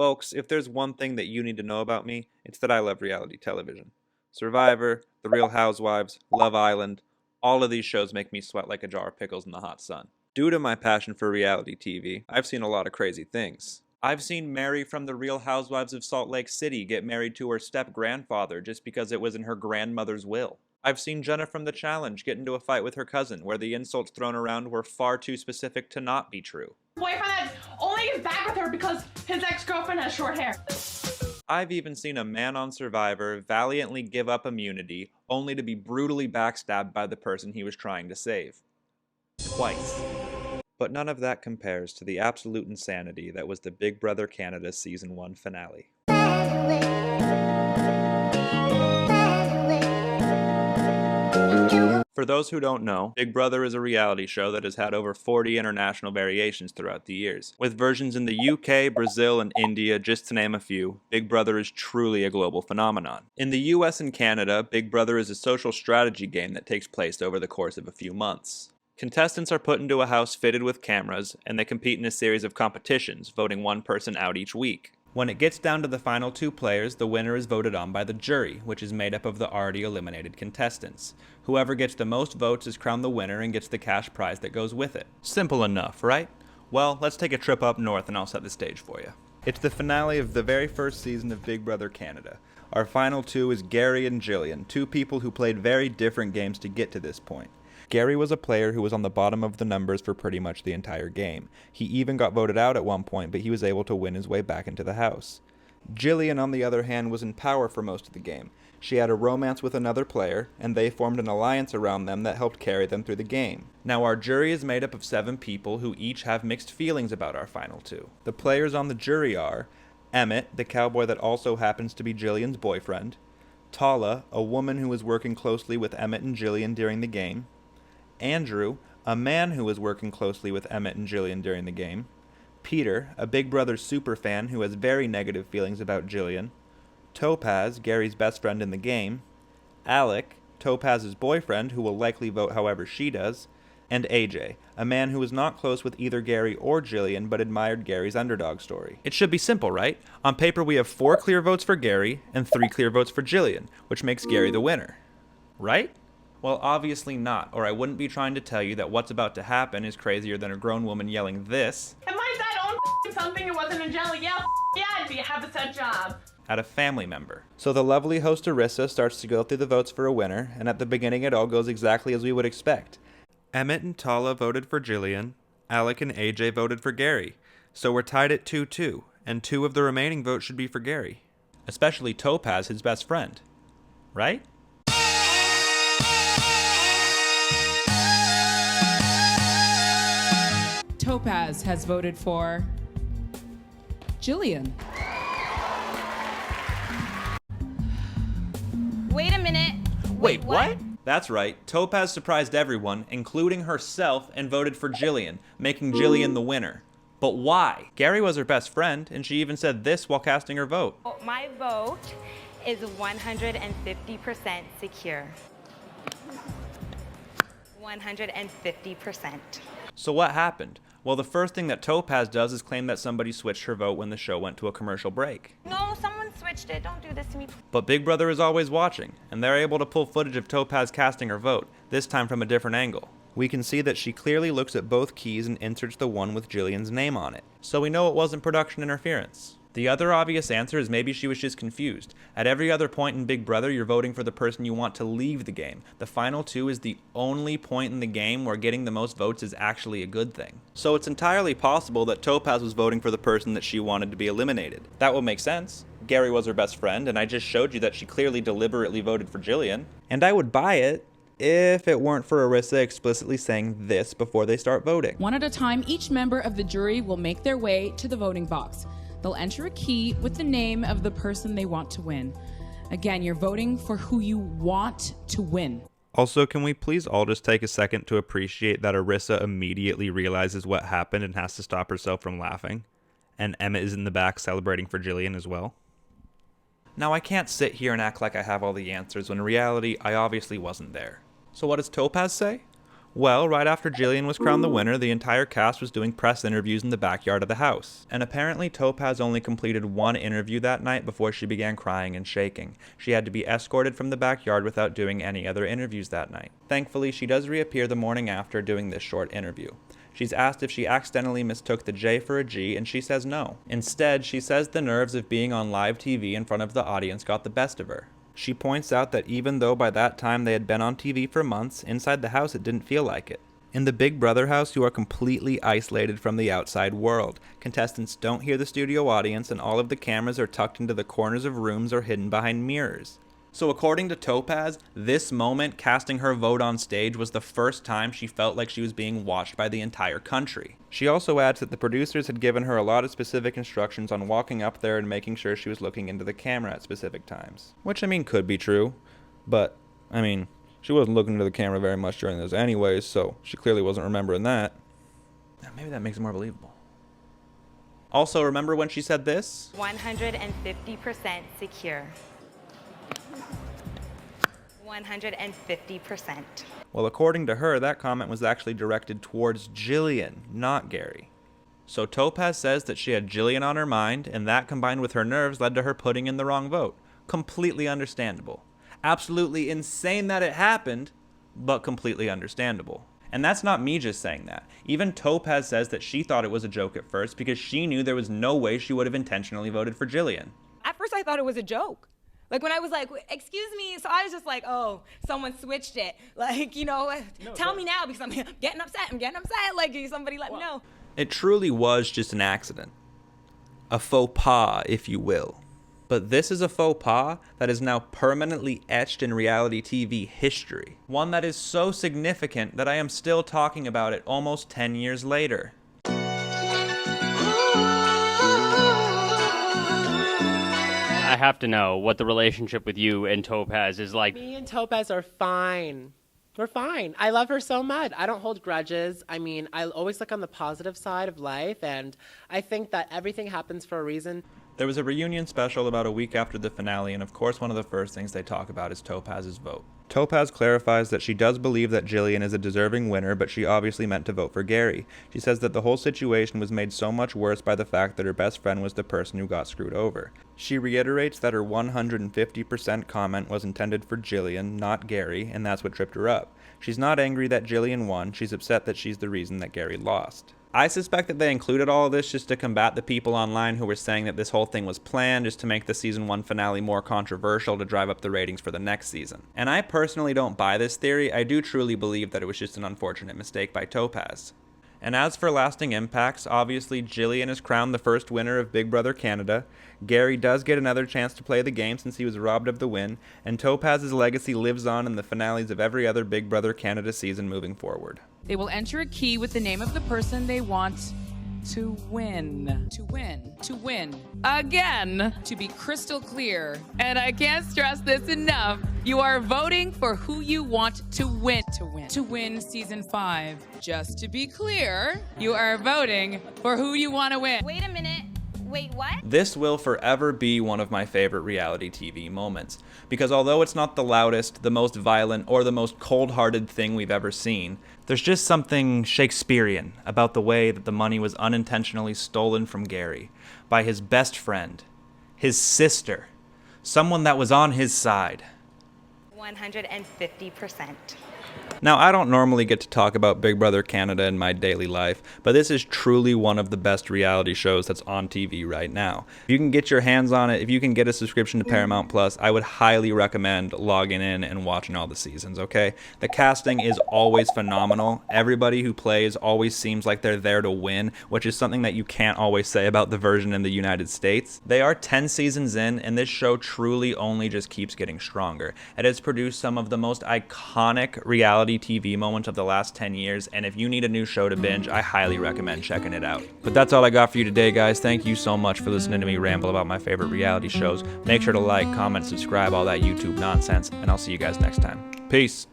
Folks, if there's one thing that you need to know about me, it's that I love reality television. Survivor, The Real Housewives, Love Island, all of these shows make me sweat like a jar of pickles in the hot sun. Due to my passion for reality TV, I've seen a lot of crazy things. I've seen Mary from The Real Housewives of Salt Lake City get married to her step-grandfather just because it was in her grandmother's will. I've seen Jenna from The Challenge get into a fight with her cousin where the insults thrown around were far too specific to not be true. Boyfriend that only is back with her because his ex-girlfriend has short hair. I've even seen a man on Survivor valiantly give up immunity only to be brutally backstabbed by the person he was trying to save. Twice. But none of that compares to the absolute insanity that was the Big Brother Canada Season 1 finale. For those who don't know, Big Brother is a reality show that has had over 40 international variations throughout the years. With versions in the UK, Brazil, and India, just to name a few, Big Brother is truly a global phenomenon. In the US and Canada, Big Brother is a social strategy game that takes place over the course of a few months. Contestants are put into a house fitted with cameras, and they compete in a series of competitions, voting one person out each week. When it gets down to the final two players, the winner is voted on by the jury, which is made up of the already eliminated contestants. Whoever gets the most votes is crowned the winner and gets the cash prize that goes with it. Simple enough, right? Well, let's take a trip up north and I'll set the stage for you. It's the finale of the very first season of Big Brother Canada. Our final two is Gary and Jillian, two people who played very different games to get to this point. Gary was a player who was on the bottom of the numbers for pretty much the entire game. He even got voted out at one point, but he was able to win his way back into the house. Jillian, on the other hand, was in power for most of the game. She had a romance with another player, and they formed an alliance around them that helped carry them through the game. Now, our jury is made up of 7 people who each have mixed feelings about our final two. The players on the jury are Emmett, the cowboy that also happens to be Jillian's boyfriend; Tala, a woman who was working closely with Emmett and Jillian during the game; Andrew, a man who was working closely with Emmett and Jillian during the game; Peter, a Big Brother superfan who has very negative feelings about Jillian; Topaz, Gary's best friend in the game; Alec, Topaz's boyfriend who will likely vote however she does; and AJ, a man who was not close with either Gary or Jillian but admired Gary's underdog story. It should be simple, right? On paper we have 4 clear votes for Gary and 3 clear votes for Jillian, which makes Gary the winner. Right? Well, obviously not, or I wouldn't be trying to tell you that what's about to happen is crazier than a grown woman yelling this And my dad owned something it wasn't Angelic. Yeah, I'd be have a set job. at a family member. So the lovely host Arissa starts to go through the votes for a winner, and at the beginning it all goes exactly as we would expect. Emmett and Tala voted for Jillian, Alec and AJ voted for Gary, so we're tied at 2-2, and 2 of the remaining votes should be for Gary. Especially Topaz, his best friend. Right? Topaz has voted for Jillian. Wait a minute. Wait, what? That's right, Topaz surprised everyone, including herself, and voted for Jillian, making Jillian the winner. But why? Gary was her best friend, and she even said this while casting her vote. My vote is 150% secure. 150%. So what happened? Well, the first thing that Topaz does is claim that somebody switched her vote when the show went to a commercial break. No, someone switched it. Don't do this to me. But Big Brother is always watching, and they're able to pull footage of Topaz casting her vote, this time from a different angle. We can see that she clearly looks at both keys and inserts the one with Jillian's name on it. So we know it wasn't production interference. The other obvious answer is maybe she was just confused. At every other point in Big Brother, you're voting for the person you want to leave the game. The final two is the only point in the game where getting the most votes is actually a good thing. So it's entirely possible that Topaz was voting for the person that she wanted to be eliminated. That would make sense. Gary was her best friend, and I just showed you that she clearly deliberately voted for Jillian. And I would buy it if it weren't for Arissa explicitly saying this before they start voting. One at a time, each member of the jury will make their way to the voting box. They'll enter a key with the name of the person they want to win. Again, you're voting for who you want to win. Also, can we please all just take a second to appreciate that Arissa immediately realizes what happened and has to stop herself from laughing? And Emmett is in the back celebrating for Jillian as well? Now, I can't sit here and act like I have all the answers when in reality, I obviously wasn't there. So what does Topaz say? Well, right after Jillian was crowned the winner, the entire cast was doing press interviews in the backyard of the house. And apparently Topaz only completed one interview that night before she began crying and shaking. She had to be escorted from the backyard without doing any other interviews that night. Thankfully, she does reappear the morning after doing this short interview. She's asked if she accidentally mistook the J for a G, and she says no. Instead, she says the nerves of being on live TV in front of the audience got the best of her. She points out that even though by that time they had been on TV for months, inside the house it didn't feel like it. In the Big Brother house, you are completely isolated from the outside world. Contestants don't hear the studio audience, and all of the cameras are tucked into the corners of rooms or hidden behind mirrors. So according to Topaz, this moment, casting her vote on stage, was the first time she felt like she was being watched by the entire country. She also adds that the producers had given her a lot of specific instructions on walking up there and making sure she was looking into the camera at specific times. Which, I mean, could be true, but, I mean, she wasn't looking into the camera very much during this anyways, so she clearly wasn't remembering that. Maybe that makes it more believable. Also, remember when she said this? 150% secure. 150%. Well, according to her, that comment was actually directed towards Jillian, not Gary. So Topaz says that she had Jillian on her mind, and that combined with her nerves led to her putting in the wrong vote. Completely understandable. Absolutely insane that it happened, but completely understandable. And that's not me just saying that. Even Topaz says that she thought it was a joke at first because she knew there was no way she would have intentionally voted for Jillian. At first I thought it was a joke. Like when I was like, excuse me, so I was just like, oh, someone switched it. Like, you know, tell me now because I'm getting upset, like somebody let me know. It truly was just an accident. A faux pas, if you will. But this is a faux pas that is now permanently etched in reality TV history. One that is so significant that I am still talking about it almost 10 years later. I have to know what the relationship with you and Topaz is like. Me and Topaz are fine. We're fine. I love her so much. I don't hold grudges. I mean, I always look on the positive side of life, and I think that everything happens for a reason. There was a reunion special about a week after the finale, and of course one of the first things they talk about is Topaz's vote. Topaz clarifies that she does believe that Jillian is a deserving winner, but she obviously meant to vote for Gary. She says that the whole situation was made so much worse by the fact that her best friend was the person who got screwed over. She reiterates that her 150% comment was intended for Jillian, not Gary, and that's what tripped her up. She's not angry that Jillian won, she's upset that she's the reason that Gary lost. I suspect that they included all of this just to combat the people online who were saying that this whole thing was planned just to make the season 1 finale more controversial to drive up the ratings for the next season. And I personally don't buy this theory. I do truly believe that it was just an unfortunate mistake by Topaz. And as for lasting impacts, obviously Jillian is crowned the first winner of Big Brother Canada, Gary does get another chance to play the game since he was robbed of the win, and Topaz's legacy lives on in the finales of every other Big Brother Canada season moving forward. They will enter a key with the name of the person they want to win. To win. Again, to be crystal clear, and I can't stress this enough, you are voting for who you want to win. To win season 5. Just to be clear, you are voting for who you want to win. Wait a minute. Wait, what? This will forever be one of my favorite reality TV moments, because although it's not the loudest, the most violent, or the most cold-hearted thing we've ever seen, there's just something Shakespearean about the way that the money was unintentionally stolen from Gary by his best friend, his sister, someone that was on his side. 150%. Now, I don't normally get to talk about Big Brother Canada in my daily life, but this is truly one of the best reality shows that's on TV right now. If you can get your hands on it, if you can get a subscription to Paramount Plus, I would highly recommend logging in and watching all the seasons, okay? The casting is always phenomenal. Everybody who plays always seems like they're there to win, which is something that you can't always say about the version in the United States. They are 10 seasons in, and this show truly only just keeps getting stronger. It has produced some of the most iconic reality TV moments of the last 10 years, and if you need a new show to binge, I highly recommend checking it out. But that's all I got for you today, guys. Thank you so much for listening to me ramble about my favorite reality shows. Make sure to like, comment, subscribe, all that YouTube nonsense, and I'll see you guys next time. Peace.